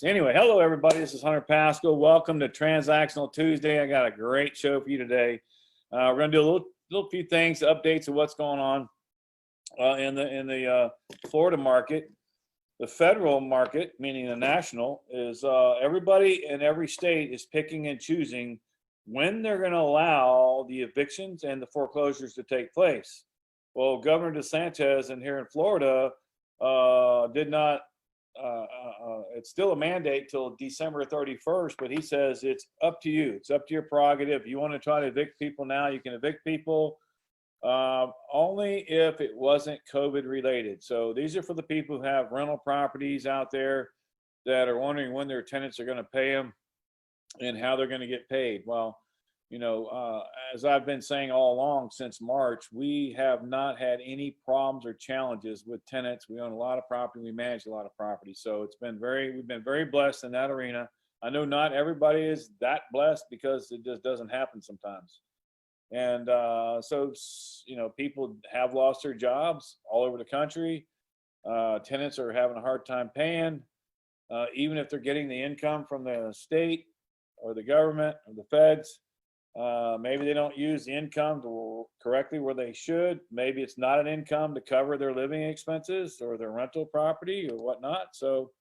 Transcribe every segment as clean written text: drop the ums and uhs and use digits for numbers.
Anyway, hello everybody. This is Hunter Pascal. Welcome to Transactional Tuesday. I got a great show for you today. We're going to do a little few things, updates of what's going on in the Florida market. The federal market, meaning the national, is everybody in every state is picking and choosing when they're going to allow the evictions and the foreclosures to take place. Well, Governor DeSantis in here in Florida did not. It's still a mandate till December 31st, but he says it's up to you. It's up to your prerogative. You want to try to evict people now, you can evict people only if it wasn't COVID related. So these are for the people who have rental properties out there that are wondering when their tenants are going to pay them and how they're going to get paid. Well, as I've been saying all along since March, we have not had any problems or challenges with tenants. We own a lot of property. We manage a lot of property. So we've been very blessed in that arena. I know not everybody is that blessed because it just doesn't happen sometimes. And so people have lost their jobs all over the country. Tenants are having a hard time paying, even if they're getting the income from the state or the government or the feds. Maybe they don't use the income correctly where they should. Maybe it's not an income to cover their living expenses or their rental property or whatnot. So,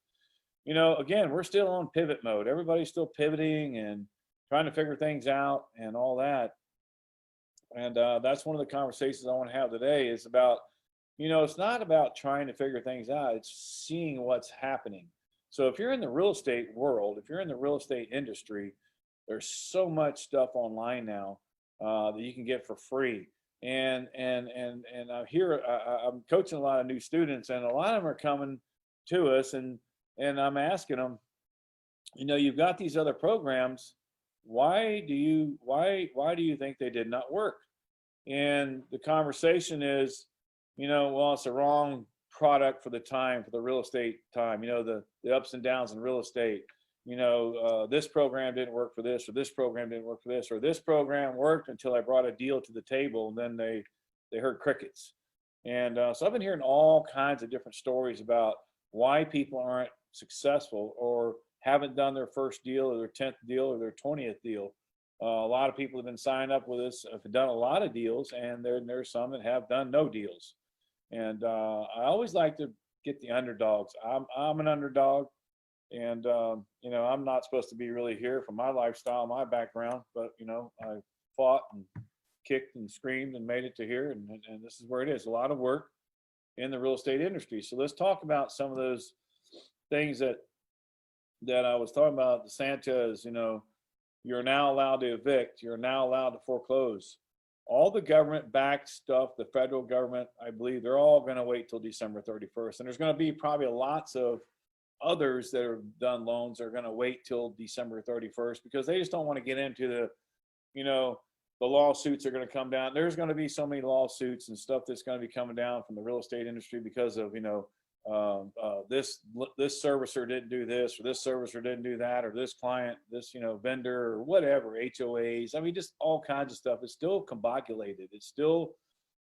again, we're still on pivot mode. Everybody's still pivoting and trying to figure things out and all that. And that's one of the conversations I want to have today is about, it's not about trying to figure things out. It's seeing what's happening. So if you're in the real estate world, if you're in the real estate industry, there's so much stuff online now that you can get for free. And I'm coaching a lot of new students, and a lot of them are coming to us, and I'm asking them, you've got these other programs. Why do you think they did not work? And the conversation is, well, it's the wrong product for the time, for the real estate time. The ups and downs in real estate. This program didn't work for this, or this program didn't work for this, or this program worked until I brought a deal to the table, and then they heard crickets. And so I've been hearing all kinds of different stories about why people aren't successful or haven't done their first deal or their 10th deal or their 20th deal. A lot of people have been signed up with us, have done a lot of deals, and there's some that have done no deals. And I always like to get the underdogs. I'm an underdog. And, I'm not supposed to be really here for my lifestyle, my background, but, I fought and kicked and screamed and made it to here. And this is where it is. A lot of work in the real estate industry. So let's talk about some of those things that I was talking about. DeSantis, you're now allowed to evict. You're now allowed to foreclose. All the government-backed stuff, the federal government, I believe, they're all going to wait till December 31st. And there's going to be probably lots of others that have done loans are going to wait till December 31st because they just don't want to get into the lawsuits are going to come down. There's going to be so many lawsuits and stuff that's going to be coming down from the real estate industry because of, this servicer didn't do this, or this servicer didn't do that, or this client, this, vendor or whatever, HOAs. I mean, just all kinds of stuff. It's still combobulated. It's still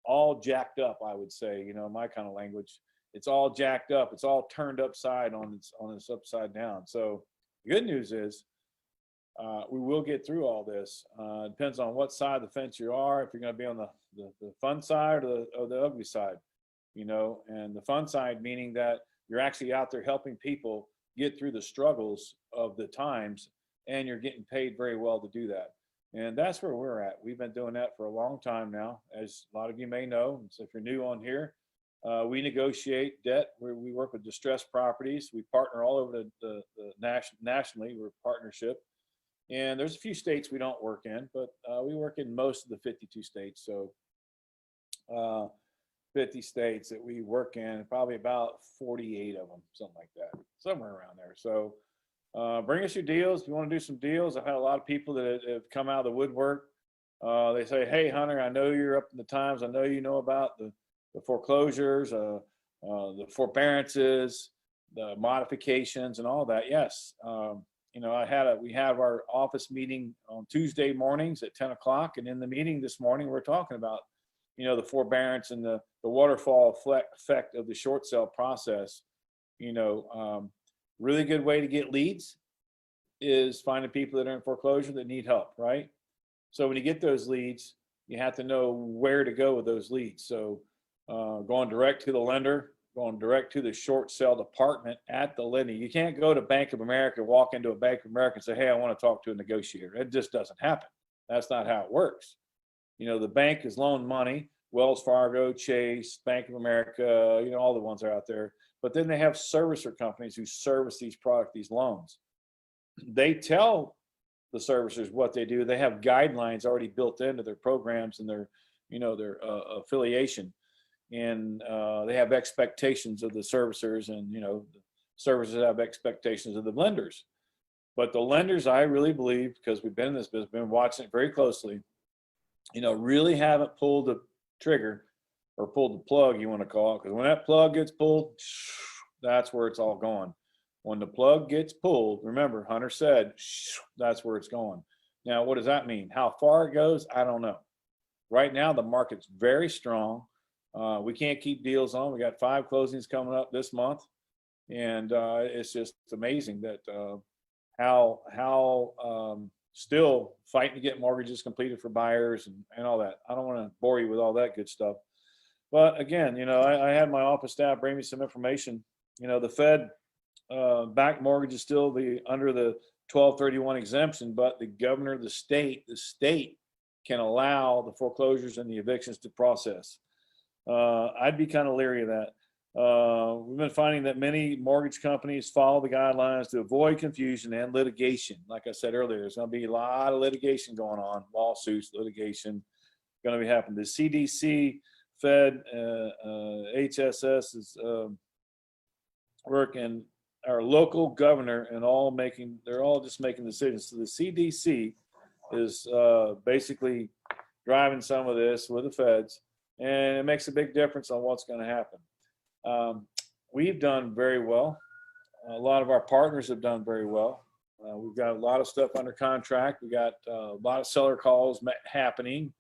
all jacked up, I would say, my kind of language. It's all jacked up. It's all turned upside on its upside down. So the good news is we will get through all this. It depends on what side of the fence you are. If you're going to be on the fun side or the ugly side, and the fun side meaning that you're actually out there helping people get through the struggles of the times, and you're getting paid very well to do that. And that's where we're at. We've been doing that for a long time now, as a lot of you may know. So if you're new on here, we negotiate debt. We work with distressed properties. We partner all over the nationally. We're a partnership. And there's a few states we don't work in, but we work in most of the 52 states. So 50 states that we work in, probably about 48 of them, something like that, somewhere around there. So bring us your deals. If you want to do some deals, I've had a lot of people that have come out of the woodwork. They say, hey, Hunter, I know you're up in the times. I know you know about the foreclosures, the forbearances, the modifications, and all that. Yes, we have our office meeting on Tuesday mornings at 10 o'clock, and in the meeting this morning, we're talking about, the forbearance and the waterfall effect of the short sale process. Really good way to get leads is finding people that are in foreclosure that need help, right? So when you get those leads, you have to know where to go with those leads. So going direct to the lender, going direct to the short sale department at the lender. You can't go to Bank of America, walk into a Bank of America and say, hey, I want to talk to a negotiator. It just doesn't happen. That's not how it works. You know, the bank is loaning money, Wells Fargo, Chase, Bank of America, you know, all the ones are out there. But then they have servicer companies who service these these loans. They tell the servicers what they do. They have guidelines already built into their programs and their, you know, their affiliation. And they have expectations of the servicers, and, you know, the servicers have expectations of the lenders. But the lenders, I really believe, because we've been in this business, been watching it very closely, you know, really haven't pulled the trigger or pulled the plug, you want to call it. Because when that plug gets pulled, that's where it's all going. When the plug gets pulled, remember, Hunter said, that's where it's going. Now, what does that mean? How far it goes, I don't know. Right now, the market's very strong. We can't keep deals on. We got 5 closings coming up this month. And it's just amazing that how still fighting to get mortgages completed for buyers and all that. I don't want to bore you with all that good stuff. But again, you know, I had my office staff bring me some information. You know, the Fed backed mortgage is still under the 1231 exemption, but the governor of the state can allow the foreclosures and the evictions to process. I'd be kind of leery of that. We've been finding that many mortgage companies follow the guidelines to avoid confusion and litigation. Like I said earlier, there's going to be a lot of litigation going on, lawsuits, litigation going to be happening. The CDC, Fed, HSS is working, our local governor, and they're all just making decisions. So the CDC is basically driving some of this with the feds, and it makes a big difference on what's going to happen. We've done very well. A lot of our partners have done very well. We've got a lot of stuff under contract. We got a lot of seller calls happening.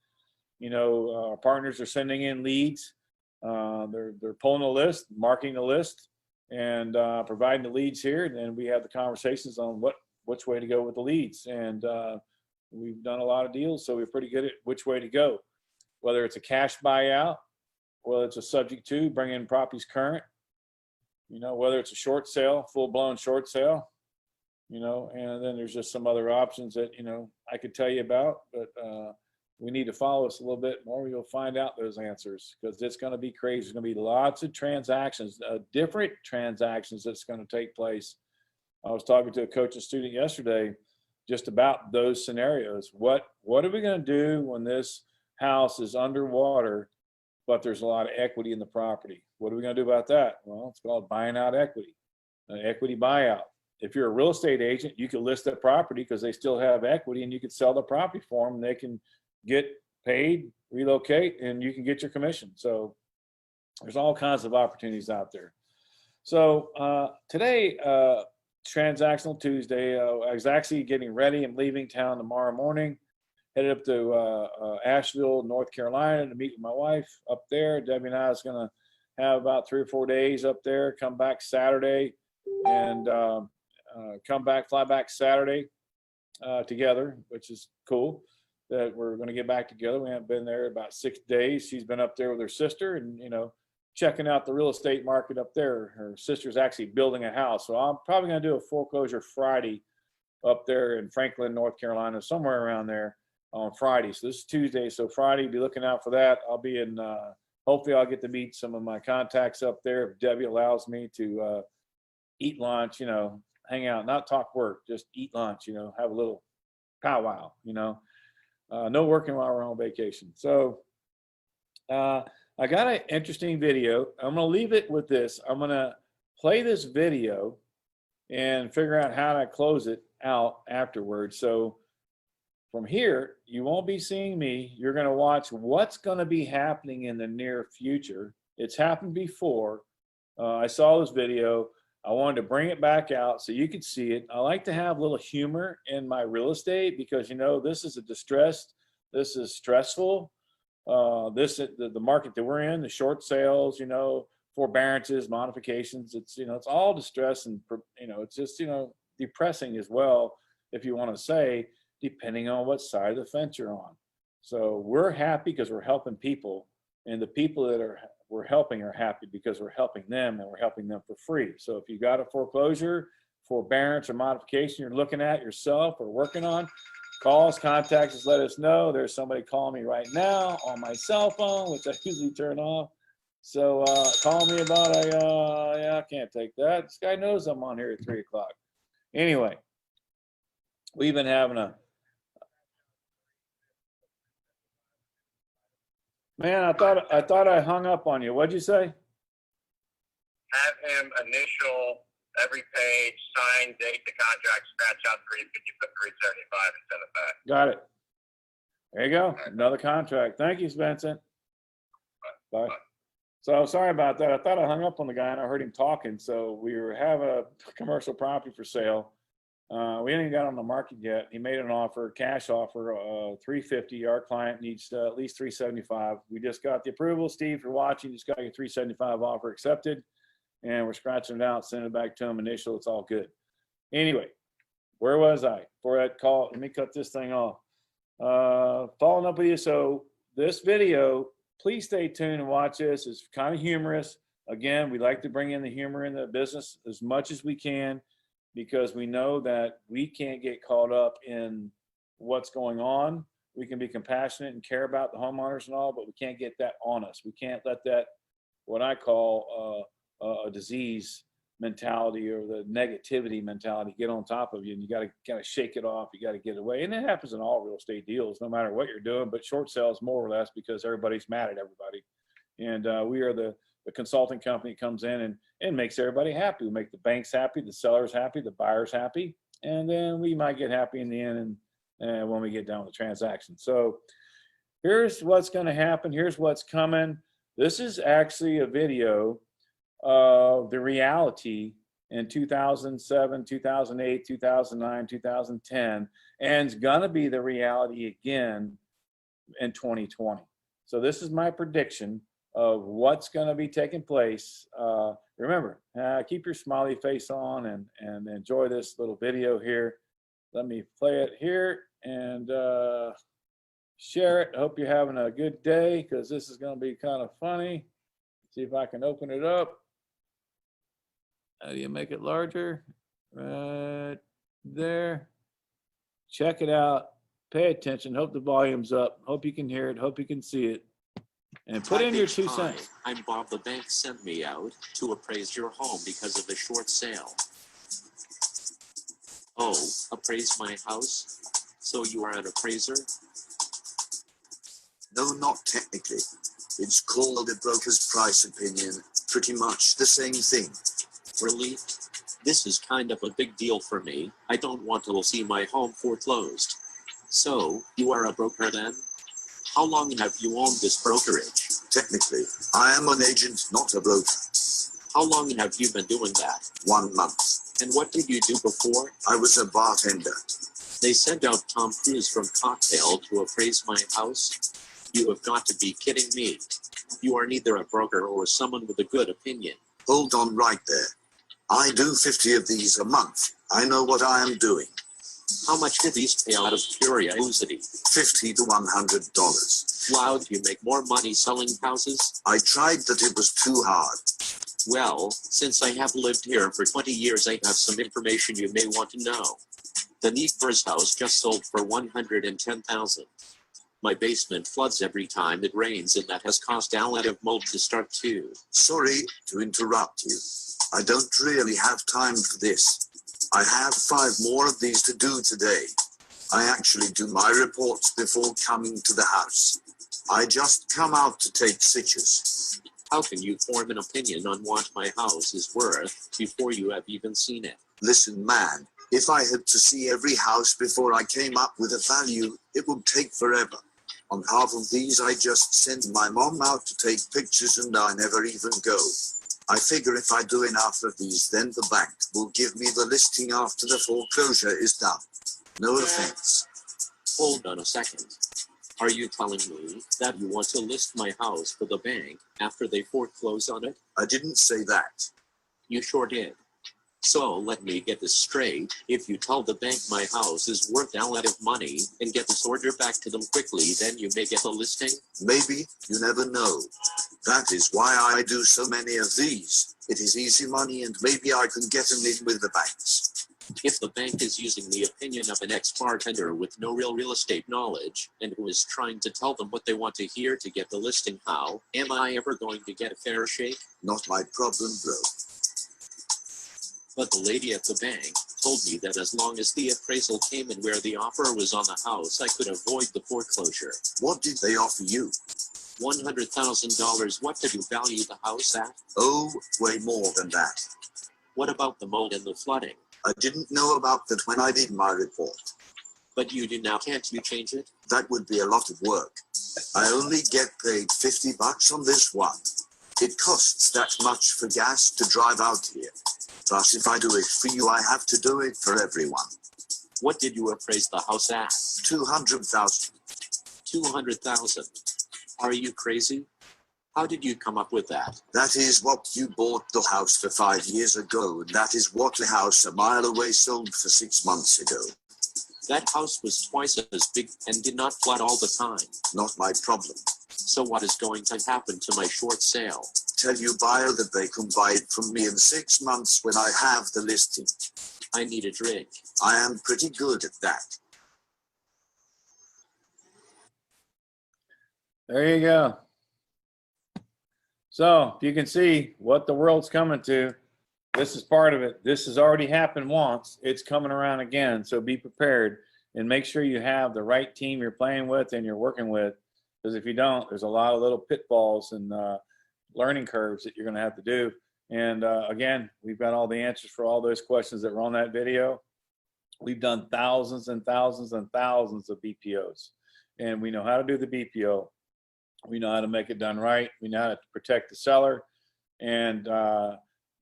You know, our partners are sending in leads. They're pulling a list, marking the list, and providing the leads here. And then we have the conversations on which way to go with the leads. And we've done a lot of deals, so we're pretty good at which way to go. Whether it's a cash buyout, whether it's a subject to bringing properties current, you know, whether it's a short sale, full-blown short sale, you know, and then there's just some other options that, you know, I could tell you about, but we need to follow us a little bit more. You'll find out those answers, because it's going to be crazy. There's going to be lots of transactions, different transactions that's going to take place. I was talking to a coach and student yesterday just about those scenarios. What are we going to do when this house is underwater, but there's a lot of equity in the property? What are we going to do about that? Well, it's called buying out equity, an equity buyout. If you're a real estate agent, you can list that property because they still have equity, and you can sell the property for them, and they can get paid, relocate, and you can get your commission. So there's all kinds of opportunities out there. So today, Transactional Tuesday, I was actually getting ready. I'm leaving town tomorrow morning, headed up to Asheville, North Carolina, to meet with my wife up there. Debbie and I is going to have about 3 or 4 days up there, come back Saturday, and fly back Saturday together, which is cool that we're going to get back together. We haven't been there about 6 days. She's been up there with her sister and, you know, checking out the real estate market up there. Her sister's actually building a house. So I'm probably going to do a foreclosure Friday up there in Franklin, North Carolina, somewhere around there on Friday. So this is Tuesday. So Friday, be looking out for that. I'll be in, hopefully I'll get to meet some of my contacts up there. If Debbie allows me to eat lunch, you know, hang out, not talk work, just eat lunch, you know, have a little powwow, you know. No working while we're on vacation. So I got an interesting video. I'm going to leave it with this. I'm going to play this video and figure out how to close it out afterwards. So from here, you won't be seeing me. You're going to watch what's going to be happening in the near future. It's happened before. I saw this video. I wanted to bring it back out so you could see it. I like to have a little humor in my real estate because, you know, this is this is stressful. The market that we're in, the short sales, you know, forbearances, modifications. It's, it's all distress, and, it's just, depressing as well, if you want to say, depending on what side of the fence you're on. So we're happy because we're helping people, and the people that we're helping are happy because we're helping them, and we're helping them for free. So if you got a foreclosure, forbearance, or modification you're looking at yourself or working on, call us, contact us, let us know. There's somebody calling me right now on my cell phone, which I usually turn off. So call me about yeah, I can't take that. This guy knows I'm on here at 3 o'clock. Anyway, we've been having man, I thought I hung up on you. What'd you say? Have him initial every page, sign, date the contract, scratch out 350, put 375 and send it back. Got it. There you go. Another contract. Thank you, Spencer. Bye. So sorry about that. I thought I hung up on the guy and I heard him talking. So we have a commercial property for sale. We haven't even got on the market yet. He made an offer, cash offer, $350. Our client needs at least $375. We just got the approval. Steve, for watching, just got your $375 offer accepted, and we're scratching it out, sending it back to him. Initial, it's all good. Anyway, where was I for that call? Let me cut this thing off. Following up with you. So this video, please stay tuned and watch this. It's kind of humorous. Again, we like to bring in the humor in the business as much as we can, because we know that we can't get caught up in what's going on. We can be compassionate and care about the homeowners and all, but we can't get that on us. We can't let that, what I call a disease mentality or the negativity mentality, get on top of you, and you got to kind of shake it off. You got to get away. And it happens in all real estate deals, no matter what you're doing, but short sales more or less, because everybody's mad at everybody. And we are the consulting company comes in and makes everybody happy. We make the banks happy, the sellers happy, the buyers happy, and then we might get happy in the end and when we get done with the transaction. So here's what's going to happen. Here's what's coming. This is actually a video of the reality in 2007, 2008, 2009, 2010, and it's going to be the reality again in 2020. So this is my prediction of what's going to be taking place. Remember, keep your smiley face on and enjoy this little video here. Let me play it here and share it. I hope you're having a good day, because this is going to be kind of funny. See if I can open it up. How do you make it larger? Right there. Check it out. Pay attention. Hope the volume's up. Hope you can hear it. Hope you can see it. And put in your 2 cents. I'm Bob. The bank sent me out to appraise your home because of the short sale. Oh, appraise my house? So you are an appraiser? No, not technically. It's called a broker's price opinion. Pretty much the same thing. Really? This is kind of a big deal for me. I don't want to see my home foreclosed. So, you are a broker then? How long have you owned this brokerage? Technically, I am an agent, not a broker. How long have you been doing that? 1 month. And what did you do before? I was a bartender. They sent out Tom Cruise from Cocktail to appraise my house? You have got to be kidding me. You are neither a broker or someone with a good opinion. Hold on right there. I do 50 of these a month. I know what I am doing. How much did these pay out of curiosity? $50 to $100. Wow, do you make more money selling houses? I tried that, it was too hard. Well, since I have lived here for 20 years, I have some information you may want to know. The neighbor's house just sold for $110,000. My basement floods every time it rains, and that has caused a lot of mold to start too. Sorry to interrupt you. I don't really have time for this. I have 5 more of these to do today. I actually do my reports before coming to the house. I just come out to take pictures. How can you form an opinion on what my house is worth before you have even seen it? Listen, man, if I had to see every house before I came up with a value, it would take forever. On half of these, I just send my mom out to take pictures and I never even go. I figure if I do enough of these, then the bank will give me the listing after the foreclosure is done. No offense. Hold on a second. Are you telling me that you want to list my house for the bank after they foreclose on it? I didn't say that. You sure did. So let me get this straight. If you tell the bank my house is worth a lot of money and get this order back to them quickly, then you may get the listing? Maybe, you never know. That is why I do so many of these. It is easy money and maybe I can get them in with the banks. If the bank is using the opinion of an ex-bartender with no real estate knowledge and who is trying to tell them what they want to hear to get the listing, how am I ever going to get a fair shake? Not my problem, bro. But the lady at the bank told me that as long as the appraisal came in where the offer was on the house, I could avoid the foreclosure. What did they offer you? $100,000. What did you value the house at? Oh, way more than that. What about the mold and the flooding? I didn't know about that when I did my report. But you do now. Can't you change it? That would be a lot of work. I only get paid $50 on this one. It costs that much for gas to drive out here. Plus, if I do it for you, I have to do it for everyone. What did you appraise the house at? 200,000. 200,000. Are you crazy? How did you come up with that? That is what you bought the house for 5 years ago, and that is what the house a mile away sold for 6 months ago. That house was twice as big and did not flood all the time. Not my problem. So what is going to happen to my short sale? Tell your buyer that they can buy it from me in 6 months when I have the listing. I need a drink. I am pretty good at that. There you go. So you can see what the world's coming to. This is part of it. This has already happened once. It's coming around again. So be prepared and make sure you have the right team you're playing with and you're working with. Because if you don't, there's a lot of little pitfalls and learning curves that you're going to have to do. And again, we've got all the answers for all those questions that were on that video. We've done thousands and thousands and thousands of BPOs. And we know how to do the BPO. We know how to make it done right. We know how to protect the seller. And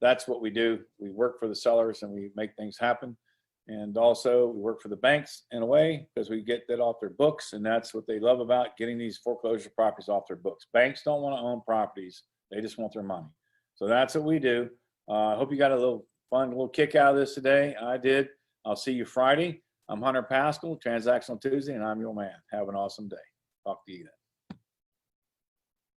that's what we do. We work for the sellers and we make things happen. And also we work for the banks in a way because we get that off their books. And that's what they love about getting these foreclosure properties off their books. Banks don't want to own properties. They just want their money. So that's what we do. I hope you got a little fun, little kick out of this today. I did. I'll see you Friday. I'm Hunter Pascal, Transactional Tuesday, and I'm your man. Have an awesome day. Talk to you then.